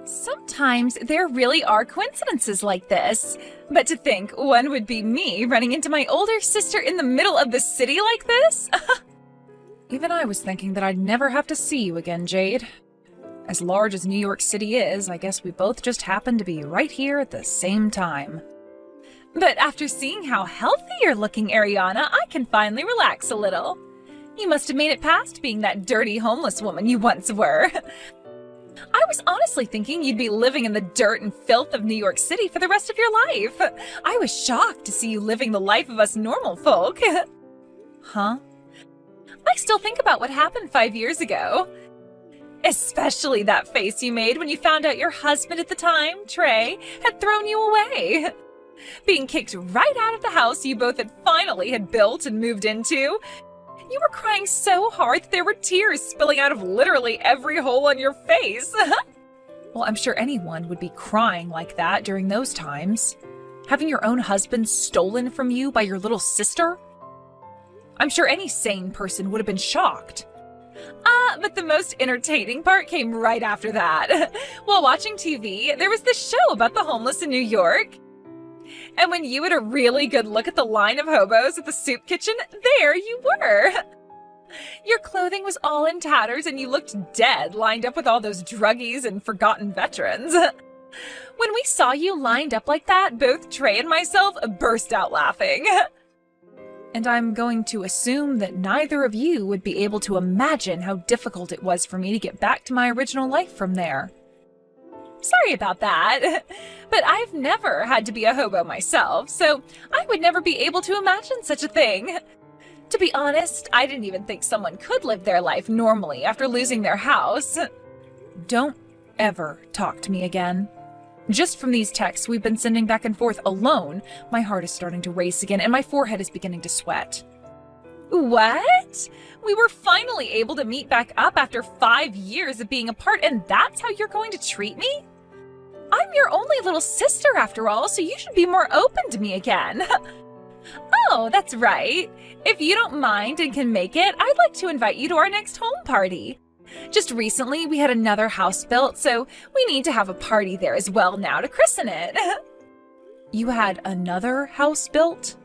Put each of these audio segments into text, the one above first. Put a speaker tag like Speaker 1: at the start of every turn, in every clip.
Speaker 1: Sometimes there really are coincidences like this. But to think one would be me running into my older sister in the middle of the city like this? Even I was thinking that I'd never have to see you again, Jade. As large as New York City is, I guess we both just happened to be right here at the same time. But after seeing how healthy you're looking, Ariana, I can finally relax a little. You must have made it past being that dirty homeless woman you once were. I was honestly thinking you'd be living in the dirt and filth of New York City for the rest of your life. I was shocked to see you living the life of us normal folk. Huh? I still think about what happened 5 years ago. Especially that face you made when you found out your husband at the time, Trey, had thrown you away. Being kicked right out of the house you both had built and moved into. You were crying so hard that there were tears spilling out of literally every hole on your face. Well, I'm sure anyone would be crying like that during those times. Having your own husband stolen from you by your little sister? I'm sure any sane person would have been shocked. But the most entertaining part came right after that. While watching TV, there was this show about the homeless in New York. And when you had a really good look at the line of hobos at the soup kitchen, there you were. Your clothing was all in tatters and you looked dead, lined up with all those druggies and forgotten veterans. When we saw you lined up like that, both Trey and myself burst out laughing. And I'm going to assume that neither of you would be able to imagine how difficult it was for me to get back to my original life from there. Sorry about that, but I've never had to be a hobo myself, so I would never be able to imagine such a thing. To be honest, I didn't even think someone could live their life normally after losing their house. Don't ever talk to me again. Just from these texts we've been sending back and forth alone, my heart is starting to race again and my forehead is beginning to sweat. What? We were finally able to meet back up after 5 years of being apart, and that's how you're going to treat me? I'm your only little sister after all, so you should be more open to me again. Oh, that's right. If you don't mind and can make it, I'd like to invite you to our next home party. Just recently, we had another house built, so we need to have a party there as well now to christen it. You had another house built?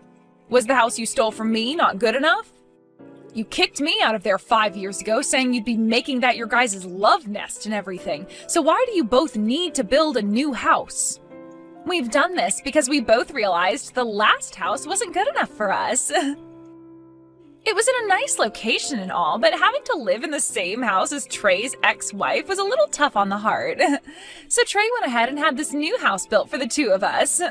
Speaker 1: Was the house you stole from me not good enough? You kicked me out of there 5 years ago, saying you'd be making that your guys' love nest and everything. So why do you both need to build a new house? We've done this because we both realized the last house wasn't good enough for us. It was in a nice location and all, but having to live in the same house as Trey's ex-wife was a little tough on the heart. So Trey went ahead and had this new house built for the two of us.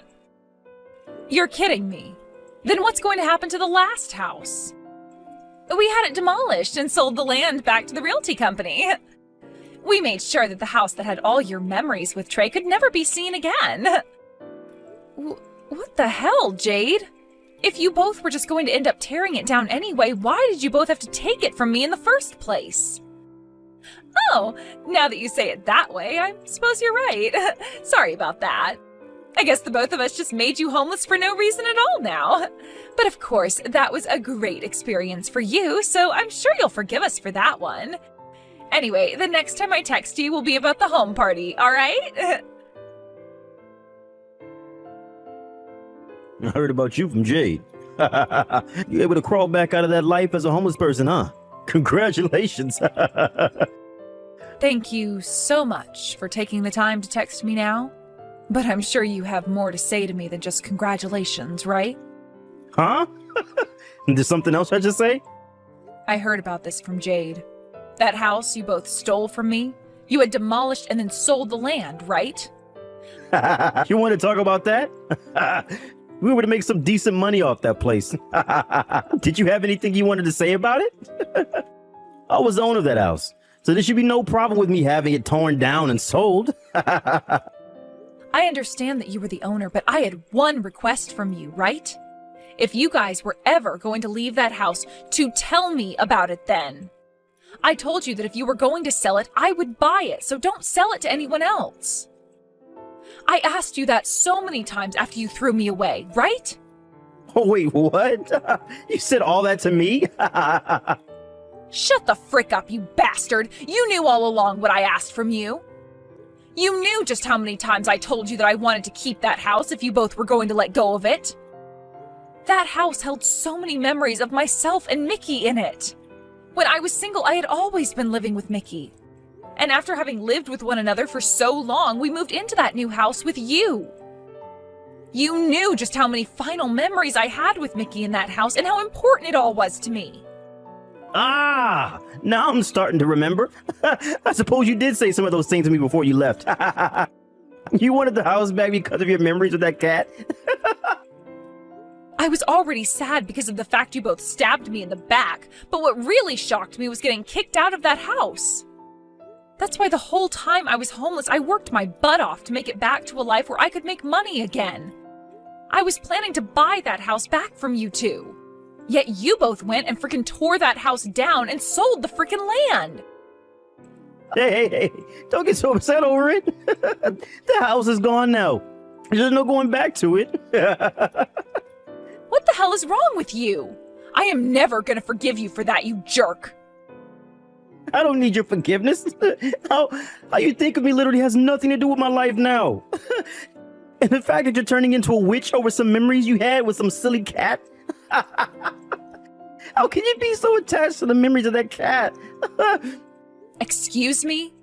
Speaker 1: You're kidding me. Then what's going to happen to the last house? We had it demolished and sold the land back to the realty company. We made sure that the house that had all your memories with Trey could never be seen again. What the hell, Jade? If you both were just going to end up tearing it down anyway, why did you both have to take it from me in the first place? Oh, now that you say it that way, I suppose you're right. Sorry about that. I guess the both of us just made you homeless for no reason at all now. But of course, that was a great experience for you, so I'm sure you'll forgive us for that one. Anyway, the next time I text you will be about the home party, all right?
Speaker 2: I heard about you from Jade. You able to crawl back out of that life as a homeless person, huh? Congratulations.
Speaker 1: Thank you so much for taking the time to text me now. But I'm sure you have more to say to me than just congratulations, right?
Speaker 2: Huh? There's something else I just say?
Speaker 1: I heard about this from Jade. That house you both stole from me, you had demolished and then sold the land, right?
Speaker 2: You want to talk about that? We were to make some decent money off that place. Did you have anything you wanted to say about it? I was the owner of that house, so there should be no problem with me having it torn down and sold.
Speaker 1: I understand that you were the owner, but I had one request from you, right? If you guys were ever going to leave that house, to tell me about it then. I told you that if you were going to sell it, I would buy it, so don't sell it to anyone else. I asked you that so many times after you threw me away, right?
Speaker 2: Oh, wait, what? You said all that to me?
Speaker 1: Shut the frick up, you bastard! You knew all along what I asked from you. You knew just how many times I told you that I wanted to keep that house if you both were going to let go of it. That house held so many memories of myself and Mickey in it. When I was single, I had always been living with Mickey. And after having lived with one another for so long, we moved into that new house with you. You knew just how many final memories I had with Mickey in that house and how important it all was to me.
Speaker 2: Ah, now I'm starting to remember. I suppose you did say some of those things to me before you left. You wanted the house back because of your memories with that cat?
Speaker 1: I was already sad because of the fact you both stabbed me in the back, but what really shocked me was getting kicked out of that house. That's why the whole time I was homeless, I worked my butt off to make it back to a life where I could make money again. I was planning to buy that house back from you two. Yet you both went and freaking tore that house down and sold the freaking land.
Speaker 2: Hey, don't get so upset over it. The house is gone now. There's no going back to it.
Speaker 1: What the hell is wrong with you? I am never gonna forgive you for that, you jerk.
Speaker 2: I don't need your forgiveness. How you think of me literally has nothing to do with my life now. And the fact that you're turning into a witch over some memories you had with some silly cat. How can you be so attached to the memories of that cat?
Speaker 1: Excuse me?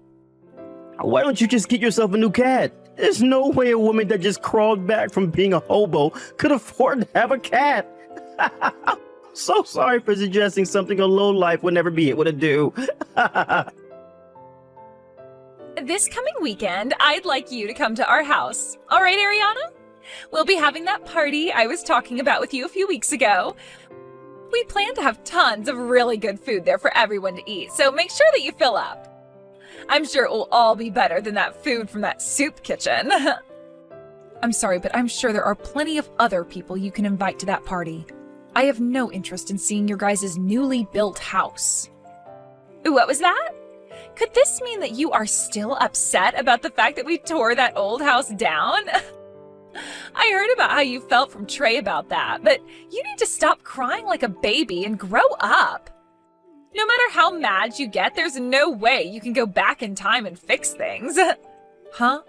Speaker 2: Why don't you just get yourself a new cat? There's no way a woman that just crawled back from being a hobo could afford to have a cat. So sorry for suggesting something a lowlife would never be able to do.
Speaker 1: This coming weekend, I'd like you to come to our house. All right, Ariana? We'll be having that party I was talking about with you a few weeks ago. We plan to have tons of really good food there for everyone to eat, so make sure that you fill up. I'm sure it will all be better than that food from that soup kitchen. I'm sorry, but I'm sure there are plenty of other people you can invite to that party. I have no interest in seeing your guys' newly built house. What was that? Could this mean that you are still upset about the fact that we tore that old house down? I heard about how you felt from Trey about that, but you need to stop crying like a baby and grow up. No matter how mad you get, there's no way you can go back in time and fix things. Huh?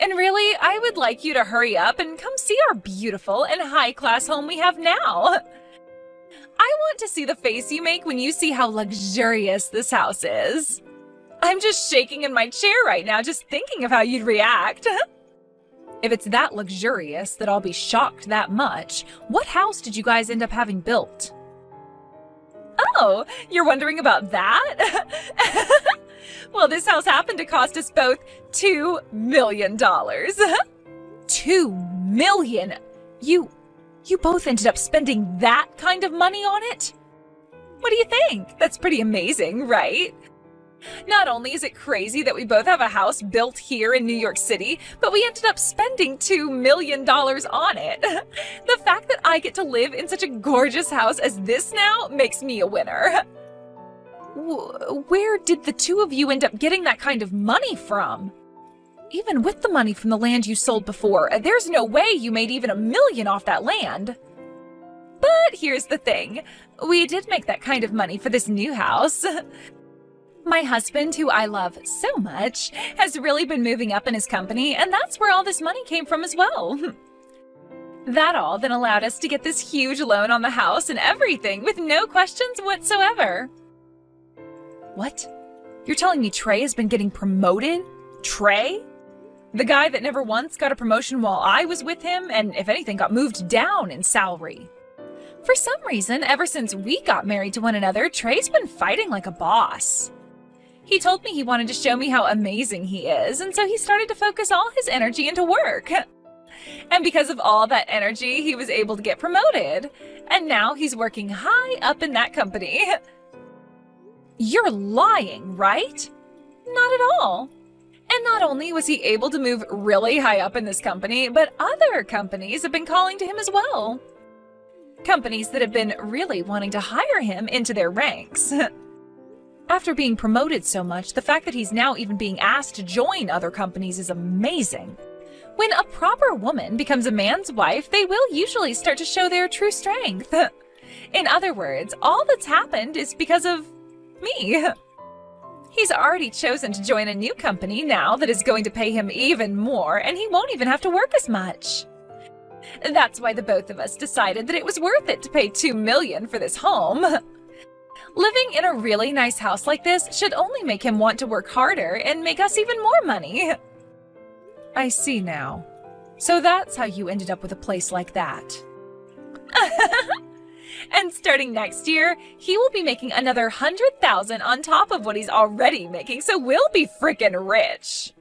Speaker 1: And really, I would like you to hurry up and come see our beautiful and high-class home we have now. I want to see the face you make when you see how luxurious this house is. I'm just shaking in my chair right now just thinking of how you'd react. If it's that luxurious that I'll be shocked that much, what house did you guys end up having built? Oh, you're wondering about that? Well, this house happened to cost us both $2 million. $2 million? You both ended up spending that kind of money on it? What do you think? That's pretty amazing, right? Not only is it crazy that we both have a house built here in New York City, but we ended up spending $2 million on it. The fact that I get to live in such a gorgeous house as this now makes me a winner. Where did the two of you end up getting that kind of money from? Even with the money from the land you sold before, there's no way you made even $1 million off that land. But here's the thing. We did make that kind of money for this new house. My husband, who I love so much, has really been moving up in his company, and that's where all this money came from as well. That all then allowed us to get this huge loan on the house and everything with no questions whatsoever. What? You're telling me Trey has been getting promoted? Trey? The guy that never once got a promotion while I was with him, and if anything got moved down in salary. For some reason, ever since we got married to one another, Trey's been fighting like a boss. He told me he wanted to show me how amazing he is, and so he started to focus all his energy into work. And because of all that energy, he was able to get promoted. And now he's working high up in that company. You're lying, right? Not at all. And not only was he able to move really high up in this company, but other companies have been calling to him as well. Companies that have been really wanting to hire him into their ranks. After being promoted so much, the fact that he's now even being asked to join other companies is amazing. When a proper woman becomes a man's wife, they will usually start to show their true strength. In other words, all that's happened is because of me. He's already chosen to join a new company now that is going to pay him even more, and he won't even have to work as much. That's why the both of us decided that it was worth it to pay $2 million for this home. Living in a really nice house like this should only make him want to work harder and make us even more money. I see now. So that's how you ended up with a place like that. And starting next year, he will be making another $100,000 on top of what he's already making, so we'll be frickin' rich.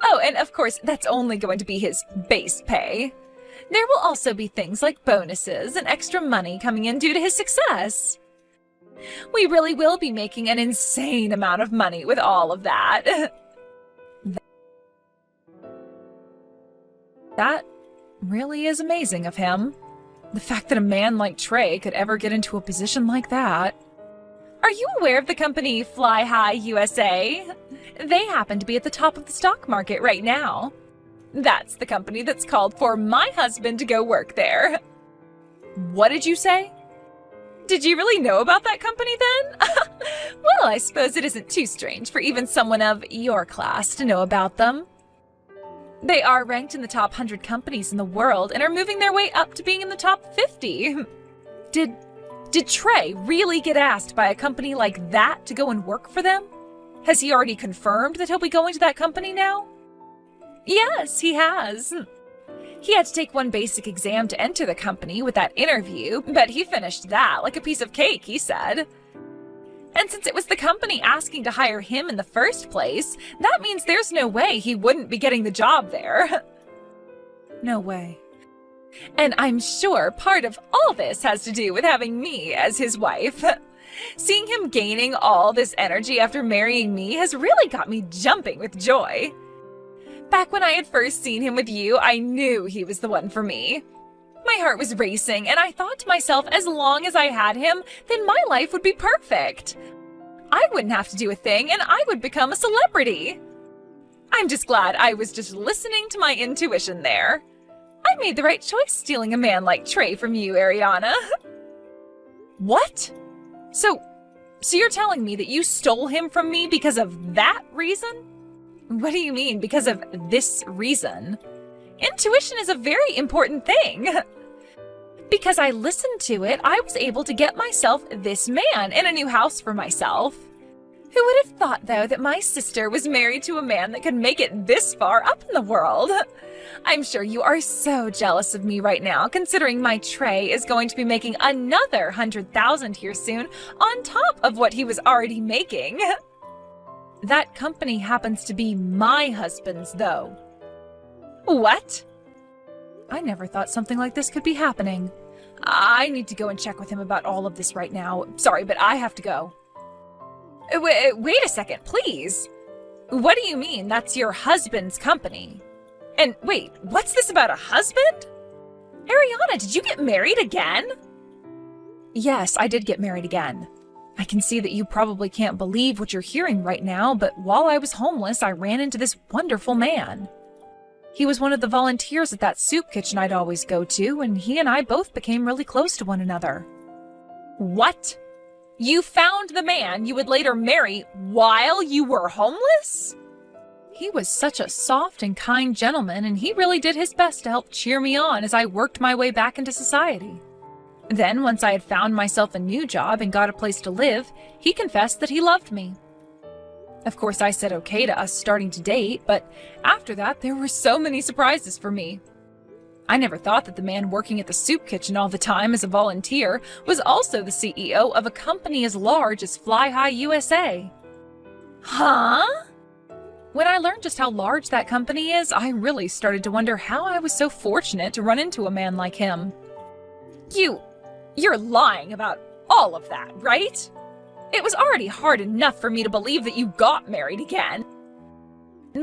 Speaker 1: Oh, and of course, that's only going to be his base pay. There will also be things like bonuses and extra money coming in due to his success. We really will be making an insane amount of money with all of that. That really is amazing of him. The fact that a man like Trey could ever get into a position like that. Are you aware of the company Fly High USA? They happen to be at the top of the stock market right now. That's the company that's called for my husband to go work there. What did you say? Did you really know about that company then? Well, I suppose it isn't too strange for even someone of your class to know about them. They are ranked in the top 100 companies in the world and are moving their way up to being in the top 50. Did Trey really get asked by a company like that to go and work for them? Has he already confirmed that he'll be going to that company now? Yes, he has. He had to take one basic exam to enter the company with that interview, but he finished that like a piece of cake, he said. And since it was the company asking to hire him in the first place, that means there's no way he wouldn't be getting the job there. No way. And I'm sure part of all this has to do with having me as his wife. Seeing him gaining all this energy after marrying me has really got me jumping with joy. Back when I had first seen him with you, I knew he was the one for me. My heart was racing, and I thought to myself, as long as I had him, then my life would be perfect. I wouldn't have to do a thing, and I would become a celebrity. I'm just glad I was just listening to my intuition there. I made the right choice stealing a man like Trey from you, Ariana. What? So you're telling me that you stole him from me because of that reason? What do you mean, because of this reason? Intuition is a very important thing. Because I listened to it, I was able to get myself this man and a new house for myself. Who would have thought, though, that my sister was married to a man that could make it this far up in the world? I'm sure you are so jealous of me right now, considering my Trey is going to be making another $100,000 here soon, on top of what he was already making. That company happens to be my husband's, though. What? I never thought something like this could be happening. I need to go and check with him about all of this right now. Sorry, but I have to go. Wait a second, please. What do you mean that's your husband's company? And wait, what's this about a husband? Ariana, did you get married again? Yes, I did get married again. I can see that you probably can't believe what you're hearing right now, but while I was homeless, I ran into this wonderful man. He was one of the volunteers at that soup kitchen I'd always go to, and he and I both became really close to one another. What? You found the man you would later marry while you were homeless? He was such a soft and kind gentleman, and he really did his best to help cheer me on as I worked my way back into society. Then, once I had found myself a new job and got a place to live, he confessed that he loved me. Of course, I said okay to us starting to date, but after that, there were so many surprises for me. I never thought that the man working at the soup kitchen all the time as a volunteer was also the CEO of a company as large as Fly High USA. Huh? When I learned just how large that company is, I really started to wonder how I was so fortunate to run into a man like him. You're lying about all of that, right? It was already hard enough for me to believe that you got married again.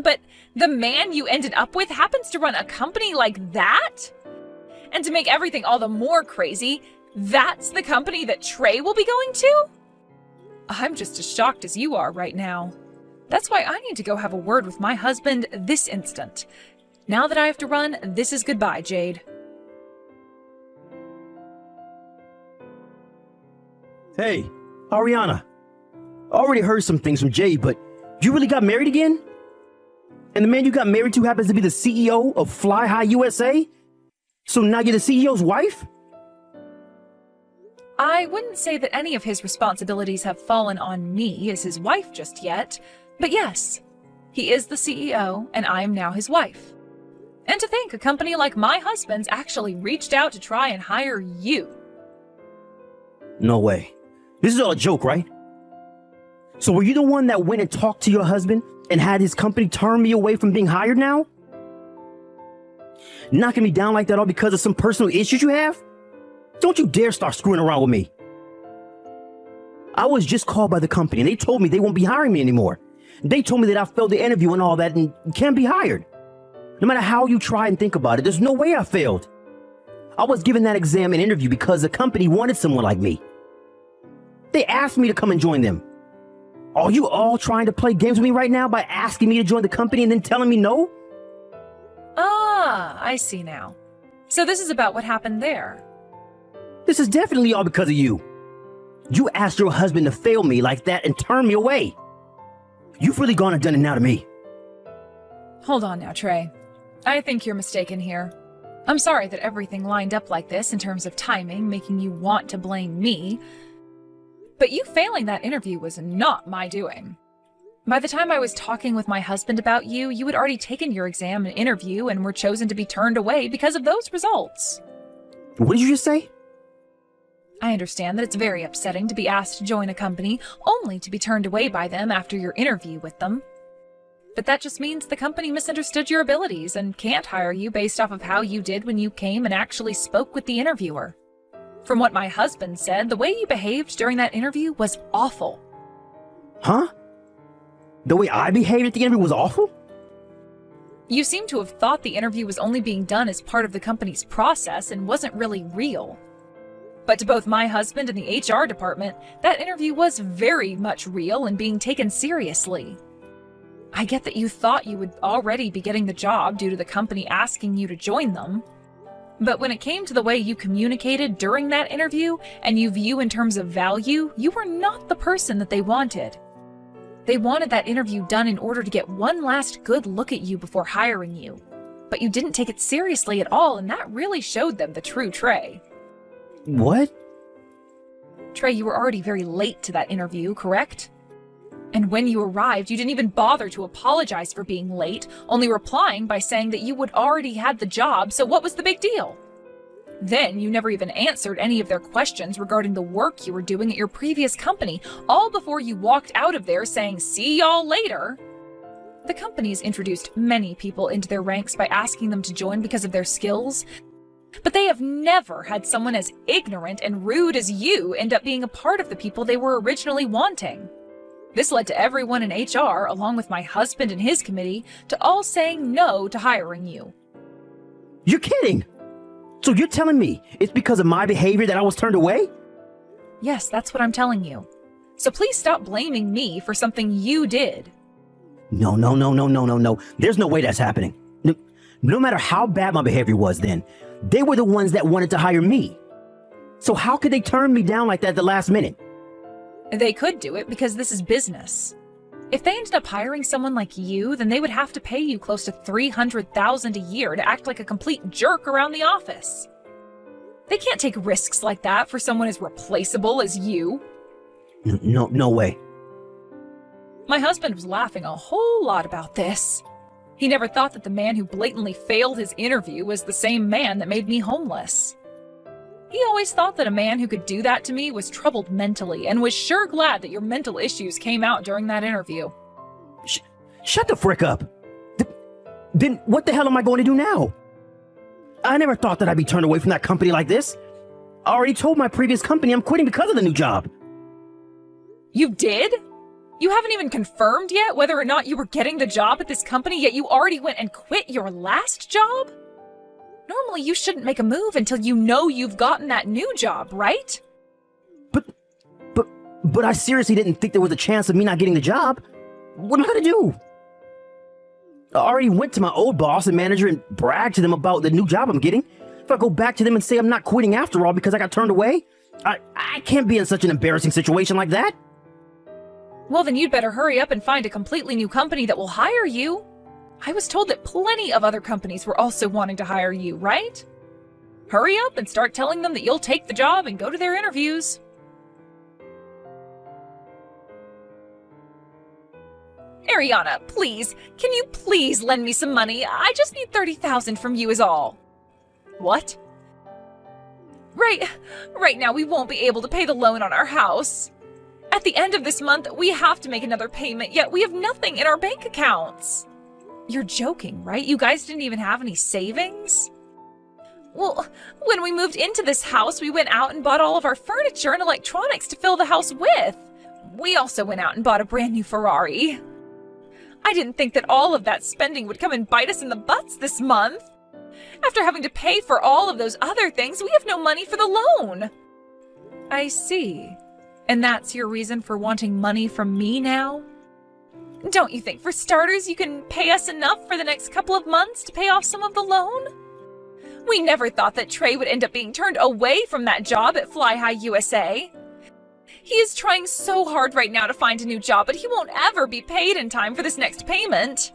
Speaker 1: But the man you ended up with happens to run a company like that? And to make everything all the more crazy, that's the company that Trey will be going to? I'm just as shocked as you are right now. That's why I need to go have a word with my husband this instant. Now that I have to run, this is goodbye, Jade.
Speaker 2: Hey, Ariana. I already heard some things from Jay, but you really got married again? And the man you got married to happens to be the CEO of Fly High USA? So now you're the CEO's wife?
Speaker 1: I wouldn't say that any of his responsibilities have fallen on me as his wife just yet, but yes, he is the CEO and I am now his wife. And to think a company like my husband's actually reached out to try and hire you.
Speaker 2: No way. This is all a joke, right? So were you the one that went and talked to your husband and had his company turn me away from being hired now? Knocking me down like that all because of some personal issues you have? Don't you dare start screwing around with me. I was just called by the company and they told me they won't be hiring me anymore. They told me that I failed the interview and all that and can't be hired. No matter how you try and think about it, there's no way I failed. I was given that exam and interview because the company wanted someone like me. They asked me to come and join them. Are you all trying to play games with me right now by asking me to join the company and then telling me no?
Speaker 1: Ah, I see now. So this is about what happened there.
Speaker 2: This is definitely all because of you. You asked your husband to fail me like that and turn me away. You've really gone and done it now to me.
Speaker 1: Hold on now, Trey. I think you're mistaken here. I'm sorry that everything lined up like this in terms of timing, making you want to blame me. But you failing that interview was not my doing. By the time I was talking with my husband about you, you had already taken your exam and interview and were chosen to be turned away because of those results.
Speaker 2: What did you just say?
Speaker 1: I understand that it's very upsetting to be asked to join a company only to be turned away by them after your interview with them. But that just means the company misunderstood your abilities and can't hire you based off of how you did when you came and actually spoke with the interviewer. From what my husband said, the way you behaved during that interview was awful.
Speaker 2: Huh? The way I behaved at the interview was awful?
Speaker 1: You seem to have thought the interview was only being done as part of the company's process and wasn't really real. But to both my husband and the HR department, that interview was very much real and being taken seriously. I get that you thought you would already be getting the job due to the company asking you to join them. But when it came to the way you communicated during that interview and you view in terms of value, you were not the person that they wanted. They wanted that interview done in order to get one last good look at you before hiring you. But you didn't take it seriously at all, and that really showed them the true Trey.
Speaker 2: What?
Speaker 1: Trey, you were already very late to that interview, correct? And when you arrived, you didn't even bother to apologize for being late, only replying by saying that you would already had the job, so what was the big deal? Then you never even answered any of their questions regarding the work you were doing at your previous company, all before you walked out of there saying, "See y'all later." The company's introduced many people into their ranks by asking them to join because of their skills, but they have never had someone as ignorant and rude as you end up being a part of the people they were originally wanting. This led to everyone in HR, along with my husband and his committee, to all saying no to hiring you.
Speaker 2: You're kidding! So you're telling me it's because of my behavior that I was turned away?
Speaker 1: Yes, that's what I'm telling you. So please stop blaming me for something you did.
Speaker 2: No. There's no way that's happening. No matter how bad my behavior was then, they were the ones that wanted to hire me. So how could they turn me down like that at the last minute?
Speaker 1: They could do it because this is business. If they ended up hiring someone like you, then they would have to pay you close to $300,000 a year to act like a complete jerk around the office. They can't take risks like that for someone as replaceable as you.
Speaker 2: No way.
Speaker 1: My husband was laughing a whole lot about this. He never thought that the man who blatantly failed his interview was the same man that made me homeless. He always thought that a man who could do that to me was troubled mentally and was sure glad that your mental issues came out during that interview.
Speaker 2: Shut the frick up. Then what the hell am I going to do now? I never thought that I'd be turned away from that company like this. I already told my previous company I'm quitting because of the new job.
Speaker 1: You did? You haven't even confirmed yet whether or not you were getting the job at this company, yet you already went and quit your last job? Normally, you shouldn't make a move until you know you've gotten that new job, right?
Speaker 2: But I seriously didn't think there was a chance of me not getting the job. What am I gonna do? I already went to my old boss and manager and bragged to them about the new job I'm getting. If I go back to them and say I'm not quitting after all because I got turned away, I can't be in such an embarrassing situation like that.
Speaker 1: Well, then you'd better hurry up and find a completely new company that will hire you. I was told that plenty of other companies were also wanting to hire you, right? Hurry up and start telling them that you'll take the job and go to their interviews. Ariana, please, can you please lend me some money? I just need $30,000 from you is all. What? Right now we won't be able to pay the loan on our house. At the end of this month, we have to make another payment, yet we have nothing in our bank accounts. You're joking, right? You guys didn't even have any savings? Well, when we moved into this house, we went out and bought all of our furniture and electronics to fill the house with. We also went out and bought a brand new Ferrari. I didn't think that all of that spending would come and bite us in the butts this month. After having to pay for all of those other things, we have no money for the loan. I see. And that's your reason for wanting money from me now? Don't you think, for starters, you can pay us enough for the next couple of months to pay off some of the loan? We never thought that Trey would end up being turned away from that job at Fly High USA. He is trying so hard right now to find a new job, but he won't ever be paid in time for this next payment.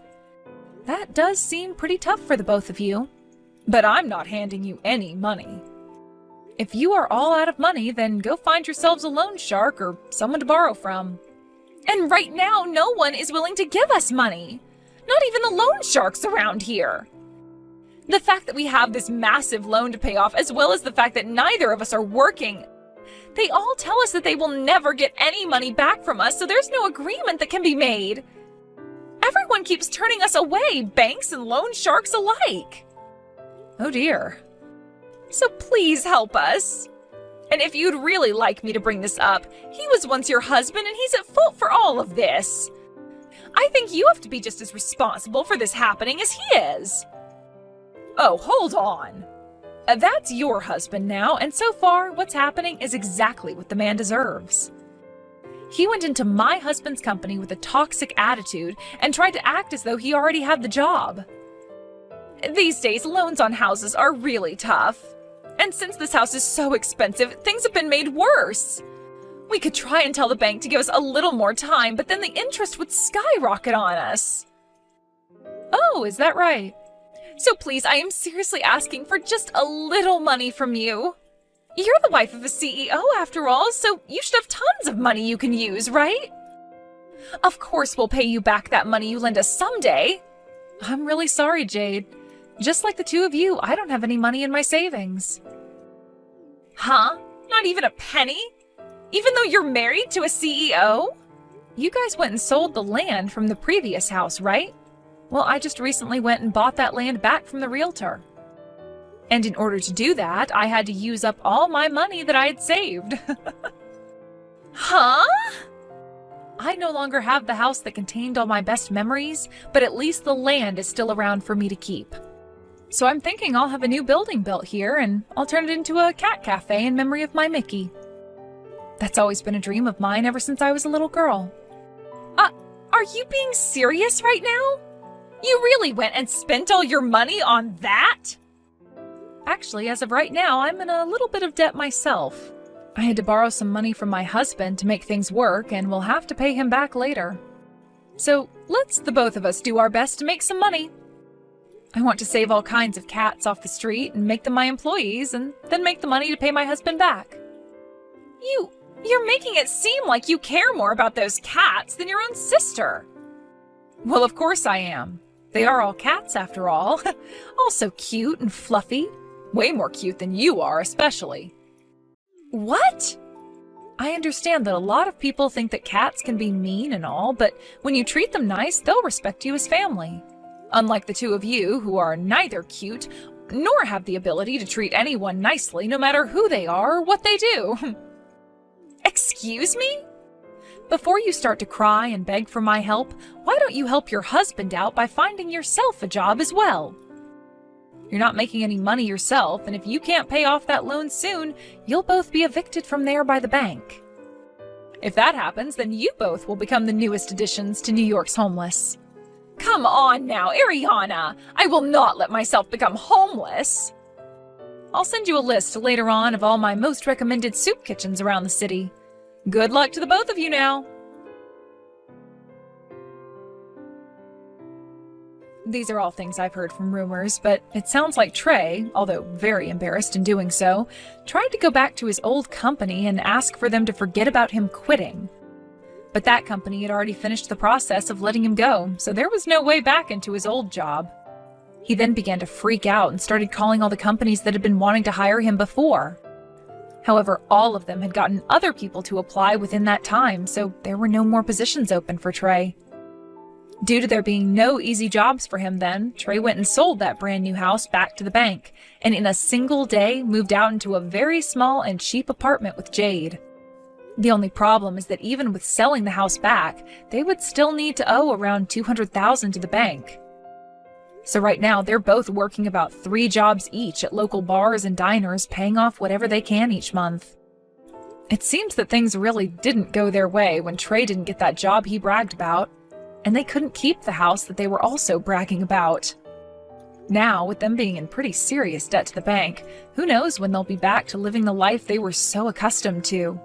Speaker 1: That does seem pretty tough for the both of you. But I'm not handing you any money. If you are all out of money, then go find yourselves a loan shark or someone to borrow from. And right now, no one is willing to give us money. Not even the loan sharks around here. The fact that we have this massive loan to pay off, as well as the fact that neither of us are working, they all tell us that they will never get any money back from us, so there's no agreement that can be made. Everyone keeps turning us away, banks and loan sharks alike. Oh dear. So please help us. And if you'd really like me to bring this up, he was once your husband and he's at fault for all of this. I think you have to be just as responsible for this happening as he is. Oh, hold on. That's your husband now, and so far, what's happening is exactly what the man deserves. He went into my husband's company with a toxic attitude and tried to act as though he already had the job. These days, loans on houses are really tough. And since this house is so expensive, things have been made worse. We could try and tell the bank to give us a little more time, but then the interest would skyrocket on us. Oh, is that right? So please, I am seriously asking for just a little money from you. You're the wife of a CEO after all, so you should have tons of money you can use, right? Of course we'll pay you back that money you lend us someday. I'm really sorry, Jade. Just like the two of you, I don't have any money in my savings. Huh? Not even a penny? Even though you're married to a CEO? You guys went and sold the land from the previous house, right? Well, I just recently went and bought that land back from the realtor. And in order to do that, I had to use up all my money that I had saved. Huh? I no longer have the house that contained all my best memories, but at least the land is still around for me to keep. So I'm thinking I'll have a new building built here, and I'll turn it into a cat cafe in memory of my Mickey. That's always been a dream of mine ever since I was a little girl. Are you being serious right now? You really went and spent all your money on that? Actually, as of right now, I'm in a little bit of debt myself. I had to borrow some money from my husband to make things work, and we'll have to pay him back later. So let's the both of us do our best to make some money. I want to save all kinds of cats off the street and make them my employees, and then make the money to pay my husband back. You're making it seem like you care more about those cats than your own sister. Well, of course I am. They are all cats after all. All so cute and fluffy. Way more cute than you are, especially. What? I understand that a lot of people think that cats can be mean and all, but when you treat them nice, they'll respect you as family. Unlike the two of you, who are neither cute, nor have the ability to treat anyone nicely, no matter who they are or what they do. Excuse me? Before you start to cry and beg for my help, why don't you help your husband out by finding yourself a job as well? You're not making any money yourself, and if you can't pay off that loan soon, you'll both be evicted from there by the bank. If that happens, then you both will become the newest additions to New York's homeless. Come on now, Ariana! I will not let myself become homeless! I'll send you a list later on of all my most recommended soup kitchens around the city. Good luck to the both of you now! these are all things I've heard from rumors, but it sounds like Trey, although very embarrassed in doing so, tried to go back to his old company and ask for them to forget about him quitting. But that company had already finished the process of letting him go, so there was no way back into his old job. He then began to freak out and started calling all the companies that had been wanting to hire him before. However, all of them had gotten other people to apply within that time, so there were no more positions open for Trey. Due to there being no easy jobs for him then, Trey went and sold that brand new house back to the bank, and in a single day moved out into a very small and cheap apartment with Jade. The only problem is that even with selling the house back, they would still need to owe around $200,000 to the bank. So right now, they're both working about 3 jobs each at local bars and diners, paying off whatever they can each month. It seems that things really didn't go their way when Trey didn't get that job he bragged about, and they couldn't keep the house that they were also bragging about. Now, with them being in pretty serious debt to the bank, who knows when they'll be back to living the life they were so accustomed to.